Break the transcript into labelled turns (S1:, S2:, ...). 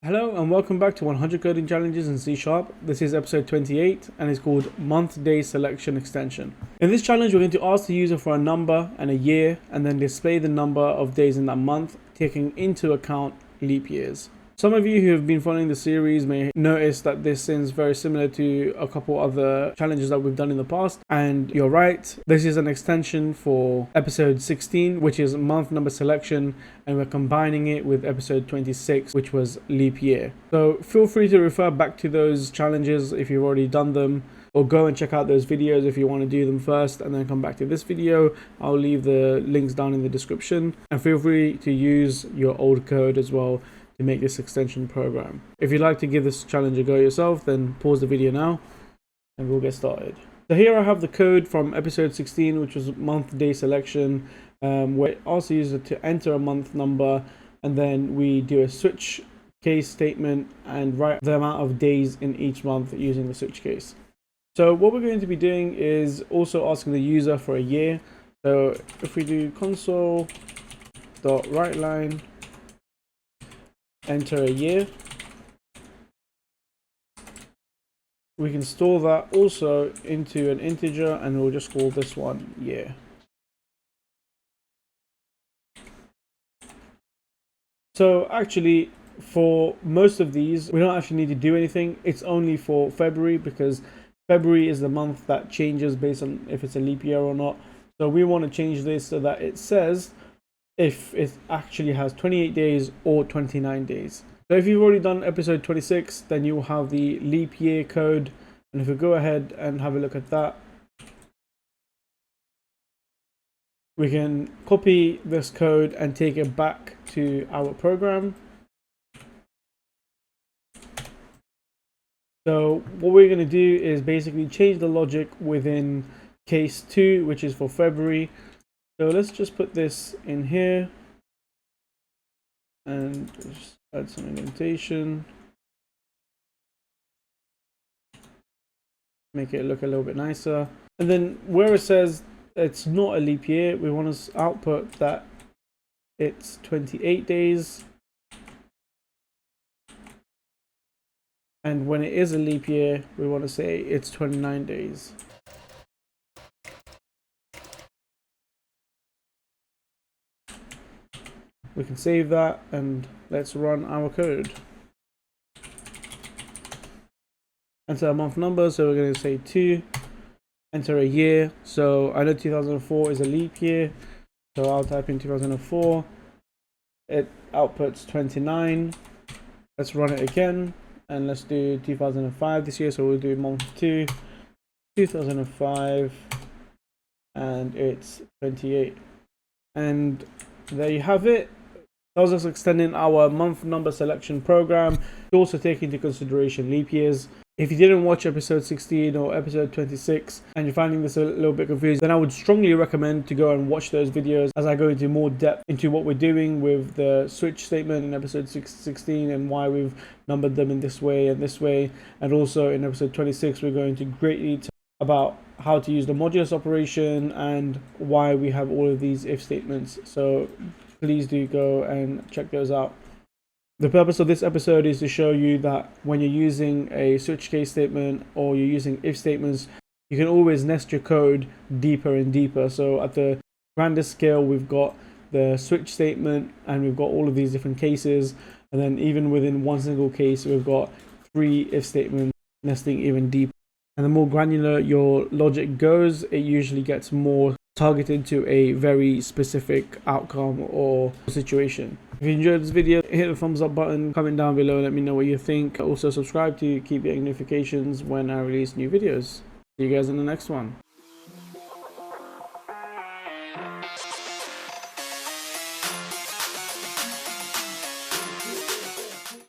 S1: Hello and welcome back to 100 coding challenges in C#. This is episode 28 and it's called month day selection extension. In this challenge we're going to ask the user for a number and a year and then display the number of days in that month, taking into account leap years. Some of you who have been following the series may notice that this seems very similar to a couple other challenges that we've done in the past, and you're right. This is an extension for episode 16, which is month number selection, and we're combining it with episode 26, which was leap year. So feel free to refer back to those challenges if you've already done them, or go and check out those videos if you want to do them first and then come back to this video. I'll leave the links down in the description, and feel free to use your old code as well to make this extension program. If you'd like to give this challenge a go yourself, then pause the video now and we'll get started. So here I have the code from episode 16, which was month day selection, where it asks the user to enter a month number, and then we do a switch case statement and write the amount of days in each month using the switch case. So what we're going to be doing is also asking the user for a year. So if we do console.writeLine enter a year, we can store that also into an integer and we'll just call this one year. So actually for most of these we don't actually need to do anything. It's only for February, because February is the month that changes based on if it's a leap year or not. So we want to change this so that it says if it actually has 28 days or 29 days. So if you've already done episode 26, then you'll have the leap year code. And if we go ahead and have a look at that, we can copy this code and take it back to our program. So what we're going to do is basically change the logic within case 2, which is for February. So let's just put this in here and just add some indentation. Make it look a little bit nicer. And then where it says it's not a leap year, we want to output that it's 28 days. And when it is a leap year, we want to say it's 29 days. We can save that and let's run our code. Enter a month number, so we're going to say 2. Enter a year, so I know 2004 is a leap year, so I'll type in 2004. It outputs 29. Let's run it again and let's do 2005 this year, so we'll do month 2, 2005, and it's 28. And there you have it. That was us extending our month number selection program to also take into consideration leap years. If you didn't watch episode 16 or episode 26 and you're finding this a little bit confused, then I would strongly recommend to go and watch those videos as I go into more depth into what we're doing with the switch statement in episode 16 and why we've numbered them in this way and this way. And also in episode 26 we're going to greatly talk about how to use the modulus operation and why we have all of these if statements. So please do go and check those out. The purpose of this episode is to show you that when you're using a switch case statement or you're using if statements, you can always nest your code deeper and deeper. So at the grandest scale, we've got the switch statement and we've got all of these different cases. And then even within one single case, we've got 3 if statements nesting even deeper. And the more granular your logic goes, it usually gets more targeted to a very specific outcome or situation. If you enjoyed this video, hit the thumbs up button, comment down below, let me know what you think. Also subscribe to keep getting notifications when I release new videos. See you guys in the next one.